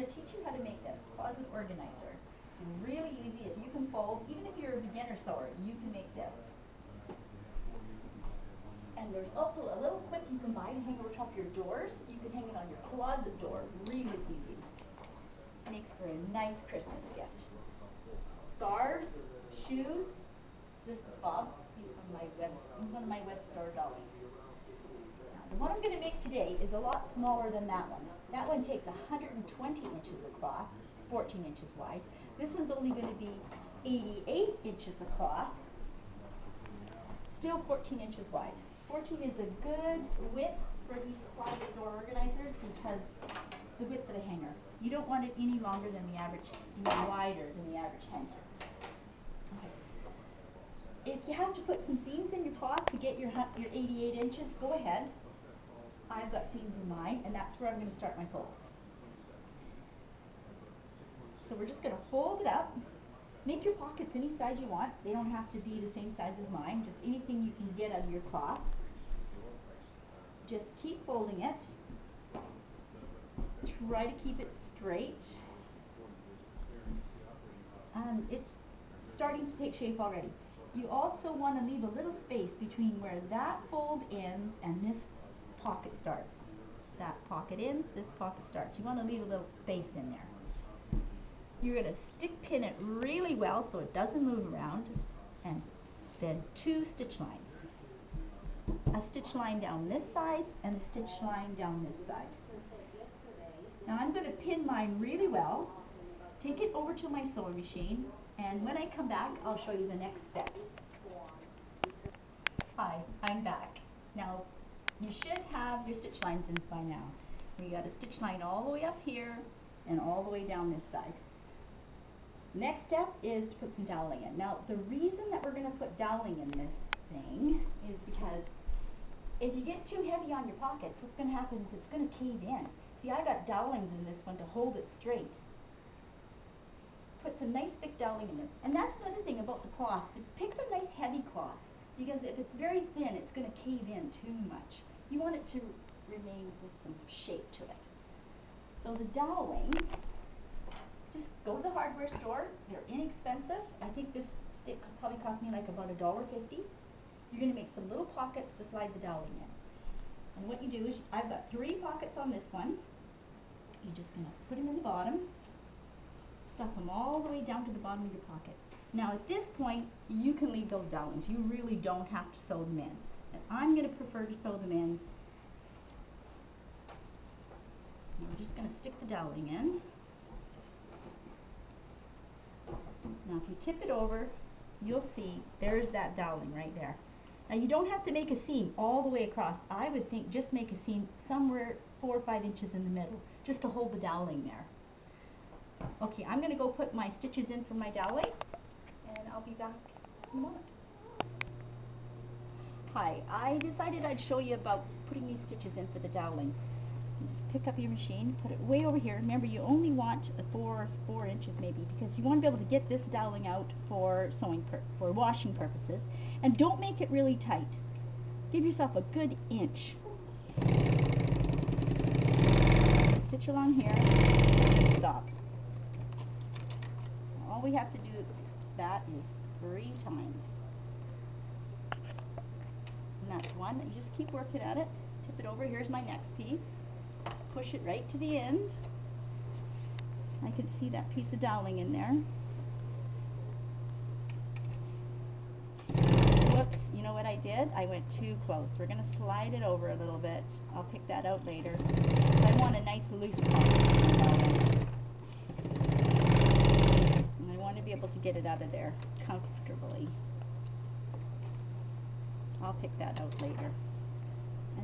going to teach you how to make this closet organizer. It's really easy. If you can fold, even if you're a beginner sewer, you can make this. And there's also a little clip you can buy to hang over top of your doors. You can hang it on your closet door. Really easy. Makes for a nice Christmas gift. Scarves, shoes. This is Bob. He's one of my web store dollies. Now, the one I'm going to make today is a lot smaller than that one. That one takes 120 inches of cloth, 14 inches wide. This one's only going to be 88 inches of cloth, still 14 inches wide. 14 is a good width for these closet door organizers because the width of the hanger. You don't want it any longer than the average, any wider than the average hanger. Okay. If you have to put some seams in your cloth to get your 88 inches, go ahead. I've got seams in mine, and that's where I'm going to start my folds. So we're just going to hold it up. Make your pockets any size you want. They don't have to be the same size as mine, just anything you can get out of your cloth. Just keep folding it. Try to keep it straight. It's starting to take shape already. You also want to leave a little space between where that fold ends and this pocket starts. That pocket ends, this pocket starts. You want to leave a little space in there. You're going to stick pin it really well so it doesn't move around, and then 2 stitch lines. A stitch line down this side and a stitch line down this side. Now I'm going to pin mine really well, take it over to my sewing machine, and when I come back I'll show you the next step. Hi, I'm back. Now you should have your stitch lines in by now. We got a stitch line all the way up here and all the way down this side. Next step is to put some doweling in. Now the reason that we're going to put doweling in this thing is because if you get too heavy on your pockets, what's going to happen is it's going to cave in. See, I got dowelings in this one to hold it straight. Put some nice thick doweling in there. And that's another thing about the cloth. Pick some nice heavy cloth, because if it's very thin, it's going to cave in too much. You want it to remain with some shape to it. So the doweling, just go to the hardware store. They're inexpensive. I think this stick probably cost me like about $1.50. You're going to make some little pockets to slide the doweling in. And what you do is, I've got 3 pockets on this one. You're just going to put them in the bottom, stuff them all the way down to the bottom of your pocket. Now at this point, you can leave those dowelings. You really don't have to sew them in. And I'm going to prefer to sew them in. And we're just going to stick the doweling in. Now if you tip it over, you'll see there's that doweling right there. Now you don't have to make a seam all the way across. I would think just make a seam somewhere 4 or 5 inches in the middle, just to hold the doweling there. Okay, I'm going to go put my stitches in for my doweling, and I'll be back in a moment. Hi, I decided I'd show you about putting these stitches in for the doweling. You just pick up your machine, put it way over here. Remember, you only want 4 inches maybe, because you want to be able to get this doweling out for for washing purposes. And don't make it really tight. Give yourself a good inch. Stitch along here, and stop. All we have to do that is 3 times. And that's one. You just keep working at it. Tip it over. Here's my next piece. Push it right to the end. I can see that piece of doweling in there. Whoops, you know what I did? I went too close. We're going to slide it over a little bit. I'll pick that out later. I want a nice loose doweling. And I want to be able to get it out of there comfortably. I'll pick that out later.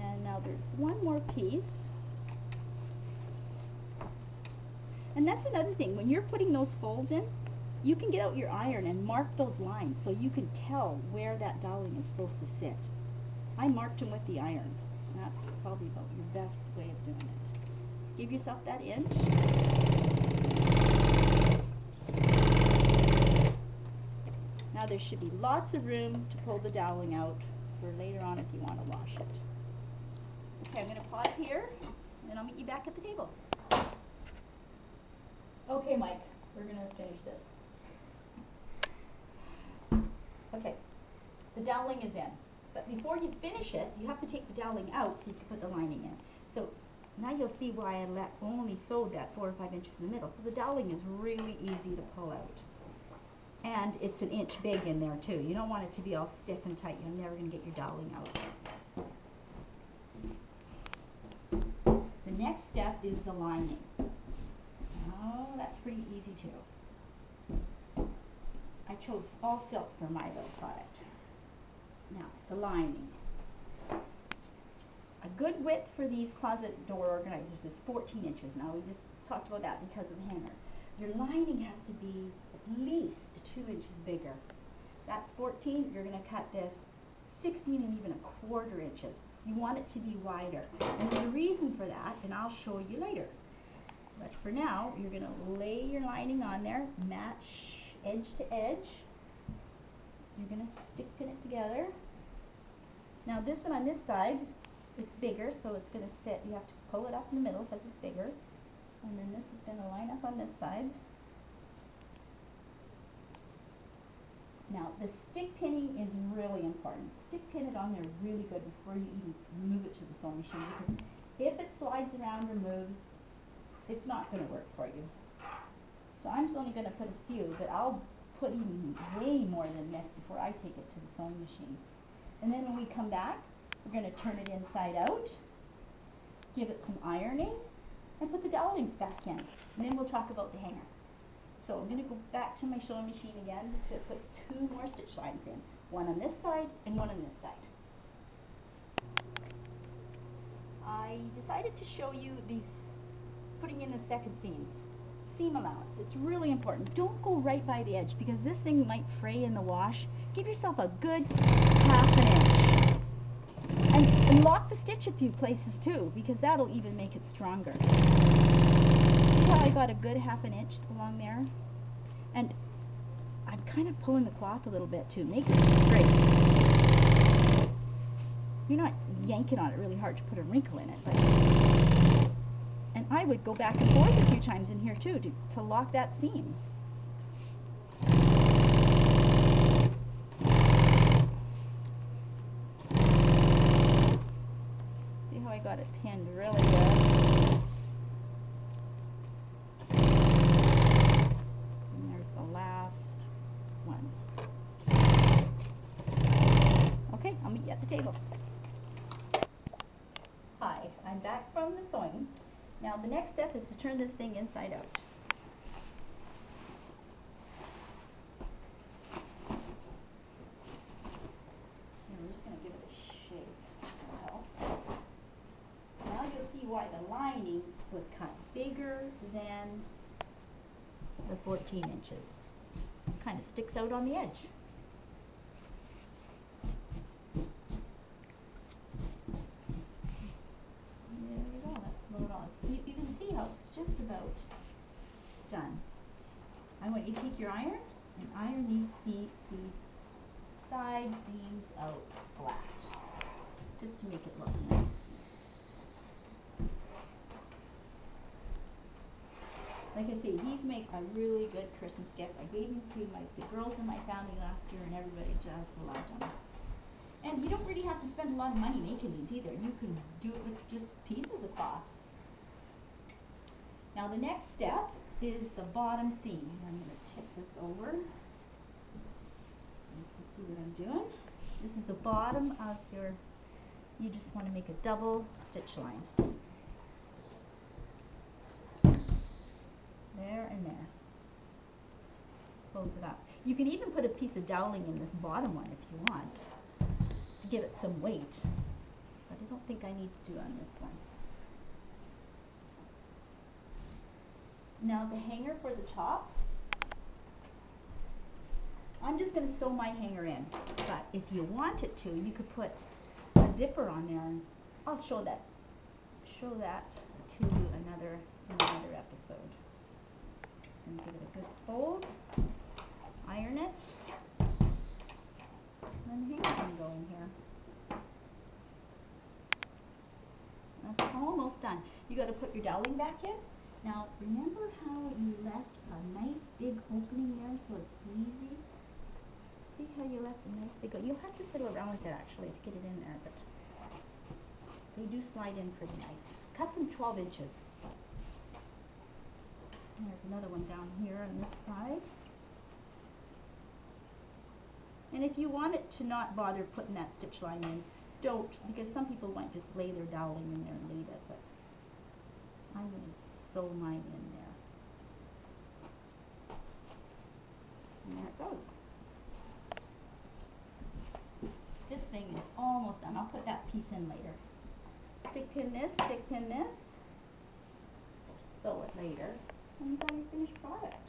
And now there's one more piece. And that's another thing. When you're putting those folds in, you can get out your iron and mark those lines so you can tell where that doweling is supposed to sit. I marked them with the iron. That's probably about your best way of doing it. Give yourself that inch. Now there should be lots of room to pull the doweling out for later on if you want to wash it. Okay, I'm going to pause here, and then I'll meet you back at the table. Okay, Mike, we're going to finish this. Okay, the doweling is in. But before you finish it, you have to take the doweling out so you can put the lining in. So now you'll see why I only sewed that 4 or 5 inches in the middle. So the doweling is really easy to pull out. And it's an inch big in there too. You don't want it to be all stiff and tight. You're never going to get your doweling out. The next step is the lining. Oh, that's pretty easy too. I chose all silk for my little product. Now, the lining. A good width for these closet door organizers is 14 inches. Now, we just talked about that because of the hanger. Your lining has to be at least 2 inches bigger. That's 14. You're going to cut this 16 and even 1/4 inches. You want it to be wider. And there's a reason for that, and I'll show you later. But for now, you're going to lay your lining on there, match edge to edge. You're going to stick pin it together. Now this one on this side, it's bigger, so it's going to sit, you have to pull it up in the middle because it's bigger. And then this is going to line up on this side. Now the stick pinning is really important. Stick pin it on there really good before you even move it to the sewing machine, because if it slides around or moves, it's not going to work for you. So I'm just only going to put a few, but I'll put even way more than this before I take it to the sewing machine. And then when we come back, we're going to turn it inside out, give it some ironing, and put the dowelings back in. And then we'll talk about the hanger. So I'm going to go back to my sewing machine again to put 2 more stitch lines in. One on this side and one on this side. I decided to show you these putting in the second seams. Seam allowance. It's really important. Don't go right by the edge because this thing might fray in the wash. Give yourself a good 1/2 inch. And lock the stitch a few places too, because that'll even make it stronger. See how I got a good 1/2 inch along there? And I'm kind of pulling the cloth a little bit too. Make it straight. You're not yanking on it really hard to put a wrinkle in it, but and I would go back and forth a few times in here too to lock that seam. See how I got it pinned really good? And there's the last one. Okay, I'll meet you at the table. Hi, I'm back from the sewing. Now the next step is to turn this thing inside out. And we're just going to give it a shake. Now you'll see why the lining was cut bigger than the 14 inches. It kind of sticks out on the edge. You can see how it's just about done. I want you to take your iron and iron these side seams out flat, just to make it look nice. Like I say, these make a really good Christmas gift. I gave them to the girls in my family last year, and everybody just loved them. And you don't really have to spend a lot of money making these either. You can do it with just pieces of cloth. Now the next step is the bottom seam. I'm going to tip this over. You can see what I'm doing. This is the bottom of you just want to make a double stitch line. There and there. Close it up. You can even put a piece of doweling in this bottom one if you want, to give it some weight. But I don't think I need to do on this one. Now the hanger for the top, I'm just going to sew my hanger in, but if you wanted to, you could put a zipper on there, and I'll show that to another episode. And give it a good fold, iron it, and the hanger can go in here. That's almost done. You got to put your doweling back in. Now, remember how you left a nice big opening there so it's easy? See how you left a nice big, you'll have to fiddle around with it actually to get it in there, but they do slide in pretty nice. Cut them 12 inches. And there's another one down here on this side. And if you want it to not bother putting that stitch line in, don't, because some people might just lay their doweling in there and leave it, but I'm going to sew mine in there. And there it goes. This thing is almost done. I'll put that piece in later. Stick pin this, sew it later, and you've got your finished product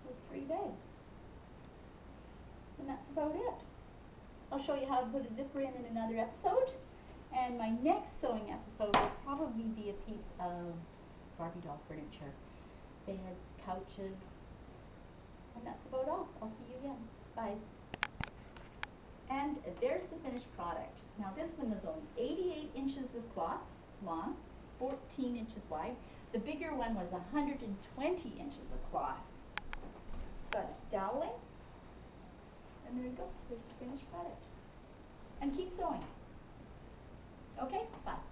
with 3 bags. And that's about it. I'll show you how to put a zipper in another episode. And my next sewing episode will probably be a piece of Barbie doll furniture. Beds, couches, and that's about all. I'll see you again. Bye. And there's the finished product. Now this one was only 88 inches of cloth long, 14 inches wide. The bigger one was 120 inches of cloth. It's got its doweling. And there you go. There's the finished product. And keep sewing. Okay? Bye.